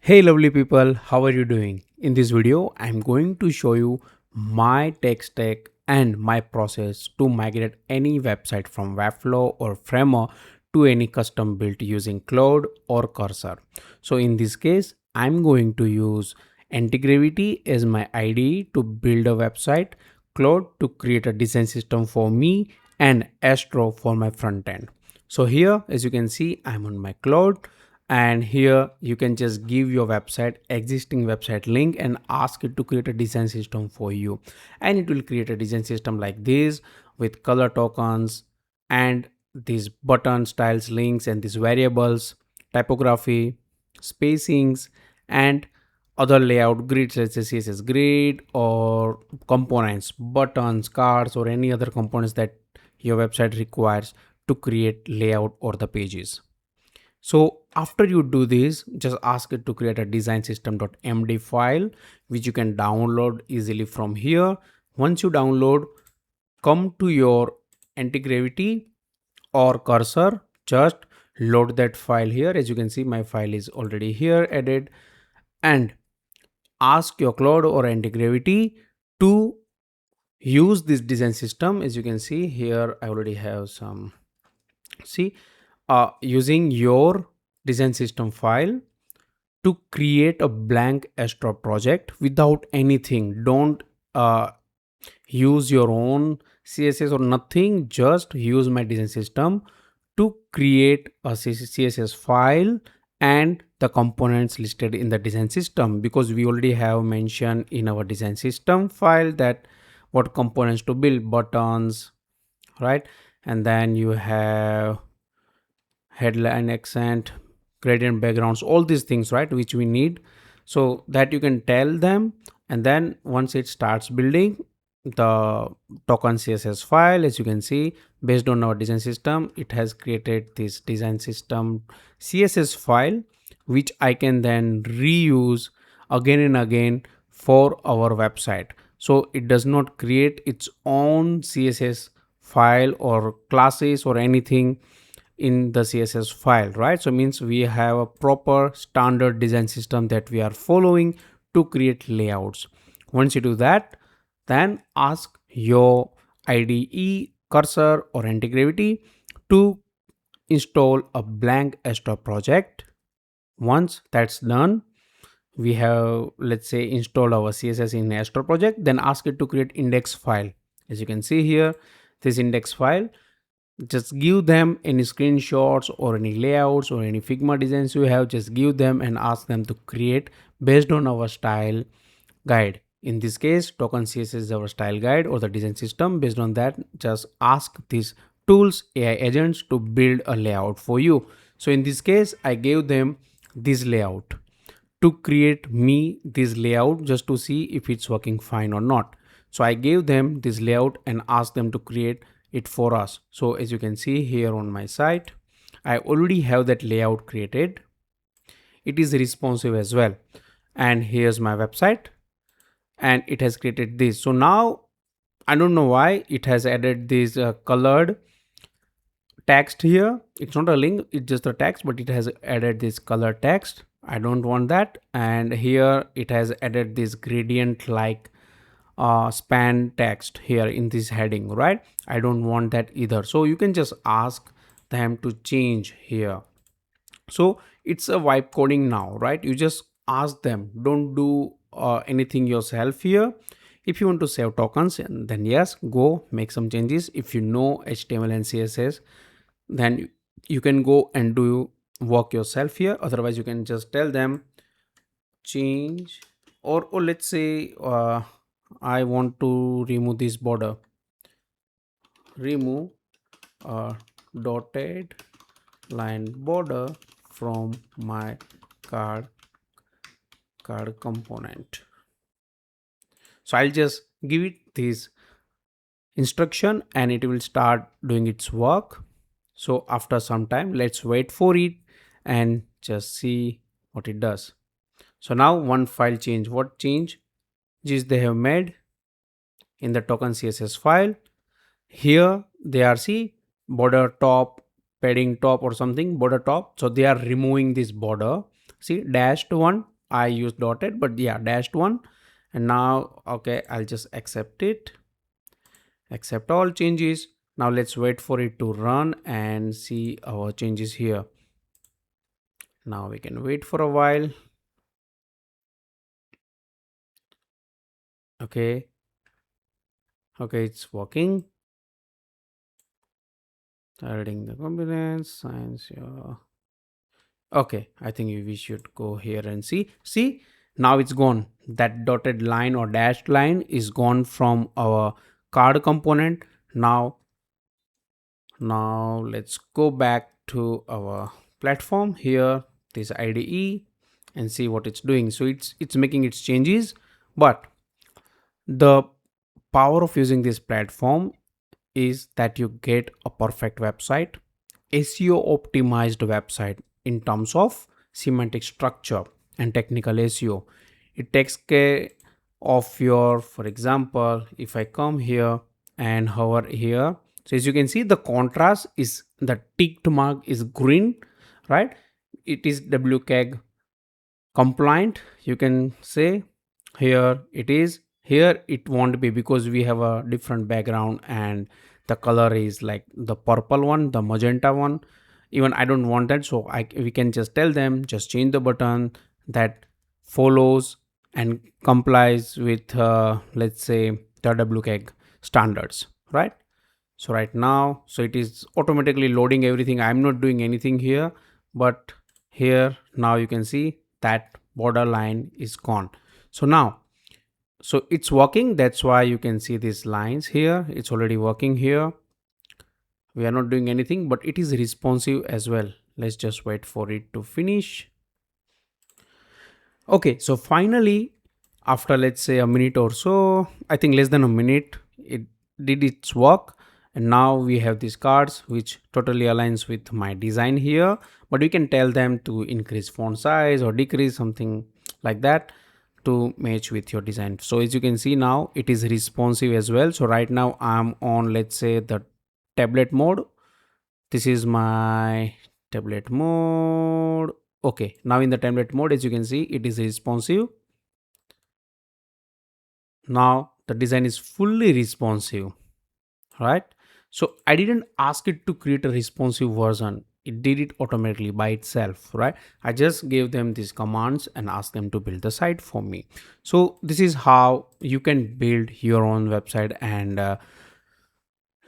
Hey lovely people, how are you doing? In this video, I'm going to show you my tech stack and my process to migrate any website from Webflow or Framer to any custom built using Claude or Cursor. So in this case, I'm going to use Antigravity as my IDE to build a website, Claude to create a design system for me, and Astro for my front end. So here, as you can see, I'm on my Claude, and here you can just give your website existing website link and ask it to create a design system for you, and it will create a design system like this with color tokens and these button styles links and these variables, typography, spacings, and other layout grids, let's say css grid or components, buttons, cards, or any other components that your website requires to create layout or the pages. So after you do this, just ask it to create a design system.md file, which you can download easily from here. Once you download, come to your Antigravity or Cursor, just load that file here. As you can see, my file is already here added, and ask your Claude or Antigravity to use this design system. As you can see here, I already have some, see, using your design system file to create a blank Astro project without anything. Don't use your own css or nothing, just use my design system to create a css file and the components listed in the design system, because we already have mentioned in our design system file that what components to build, buttons, right? And then you have headline accent, gradient backgrounds, all these things, right, which we need, so that you can tell them. And then once it starts building the token css file, as you can see, based on our design system, it has created this design system css file, which I can then reuse again and again for our website. So it does not create its own css file or classes or anything in the css file, right? So means we have a proper standard design system that we are following to create layouts. Once you do that, then ask your IDE, Cursor, or Antigravity to install a blank Astro project. Once that's done, we have, let's say, installed our css in Astro project, then ask it to create index file. As you can see here, this index file, just give them any screenshots or any layouts or any Figma designs you have, just give them and ask them to create based on our style guide. In this case, token css is our style guide or the design system. Based on that, just ask these tools, AI agents, to build a layout for you. So in this case, I gave them this layout to create me this layout just to see if it's working fine or not. So I gave them this layout and asked them to create it for us. So as you can see here on my site, I already have that layout created. It is responsive as well. And here's my website, and it has created this. So now I don't know why it has added this colored text here. It's not a link, it's just a text, but it has added this color text. I don't want that. And here it has added this gradient like span text here in this heading, right? I don't want that either. So you can just ask them to change here. So it's a vibe coding now, right? You just ask them, don't do anything yourself here. If you want to save tokens, then yes, go make some changes. If you know HTML and CSS, then you can go and do work yourself here. Otherwise you can just tell them change, or let's say I want to remove this border, remove a dotted line border from my card component. So I'll just give it this instruction and it will start doing its work. So after some time, let's wait for it and just see what it does. So now one file change. What change is they have made in the token css file? Here they are, see, border top, padding top or something, border top. So they are removing this border, see, dashed one I use dotted, but yeah, dashed one. And now, okay, I'll just accept it, accept all changes. Now let's wait for it to run and see our changes here. Now we can wait for a while. Okay, okay, it's working. Adding the components, science, yeah. Okay, I think we should go here and see, now it's gone. That dotted line or dashed line is gone from our card component. Now let's go back to our platform here, this IDE, and see what it's doing. So it's making its changes, but the power of using this platform is that you get a perfect website, SEO optimized website in terms of semantic structure and technical SEO. It takes care of your, for example, if I come here and hover here, so as you can see, the contrast is, the ticked mark is green, right? It is WCAG compliant, you can say. Here it is, here it won't be because we have a different background and the color is like the purple one, the magenta one. Even I don't want that, so we can just tell them just change the button that follows and complies with let's say the WCAG standards, right? So right now, so it is automatically loading everything. I'm not doing anything here, but here now you can see that border line is gone. So now, so it's working. That's why you can see these lines here. It's already working here. We are not doing anything, but it is responsive as well. Let's just wait for it to finish. Okay, so finally, after let's say a minute or so, I think less than a minute, it did its work. And now we have these cards which totally aligns with my design here, but we can tell them to increase font size or decrease something like that to match with your design. So as you can see now, it is responsive as well. So right now I'm on, let's say, the tablet mode. This is my tablet mode. Okay, now in the tablet mode, as you can see, it is responsive. Now the design is fully responsive, right? So I didn't ask it to create a responsive version, it did it automatically by itself, right? I just gave them these commands and asked them to build the site for me. So this is how you can build your own website. And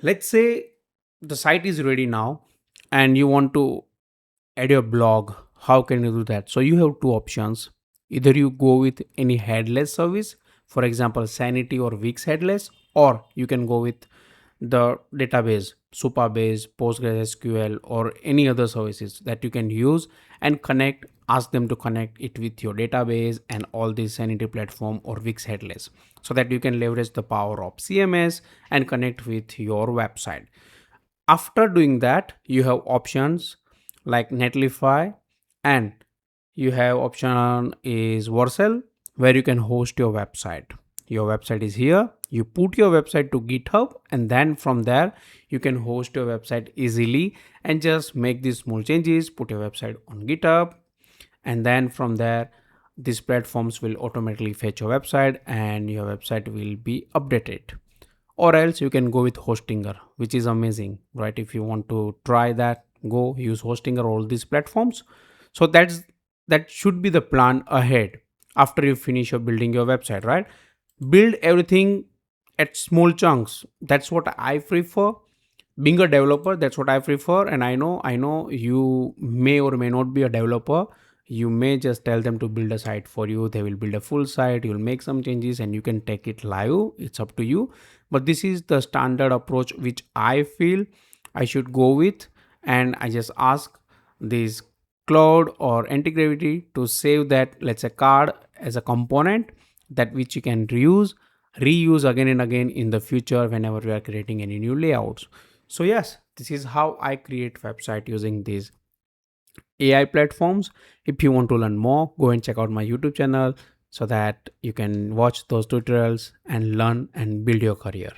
let's say the site is ready now and you want to add your blog. How can you do that? So you have two options. Either you go with any headless service, for example Sanity or Wix Headless, or you can go with the database, Supabase, PostgreSQL, or any other services that you can use and connect, ask them to connect it with your database and all these Sanity platform or Wix Headless, so that you can leverage the power of CMS and connect with your website. After doing that, you have options like Netlify, and you have option is Vercel, where you can host your website. Your website is here, you put your website to GitHub, and then from there you can host your website easily and just make these small changes, put your website on GitHub, and then from there these platforms will automatically fetch your website and your website will be updated. Or else you can go with Hostinger, which is amazing, right? If you want to try that, go use Hostinger, all these platforms. So that should be the plan ahead. After you finish your building your website, right, build everything at small chunks. That's what I prefer. Being a developer, that's what I prefer. And I know you may or may not be a developer. You may just tell them to build a site for you, they will build a full site, you'll make some changes and you can take it live. It's up to you, but this is the standard approach which I feel I should go with. And I just ask this Claude or Antigravity to save that, let's say, card as a component that which you can reuse again and again in the future whenever we are creating any new layouts. So yes, this is how I create website using these AI platforms. If you want to learn more, go and check out my YouTube channel so that you can watch those tutorials and learn and build your career.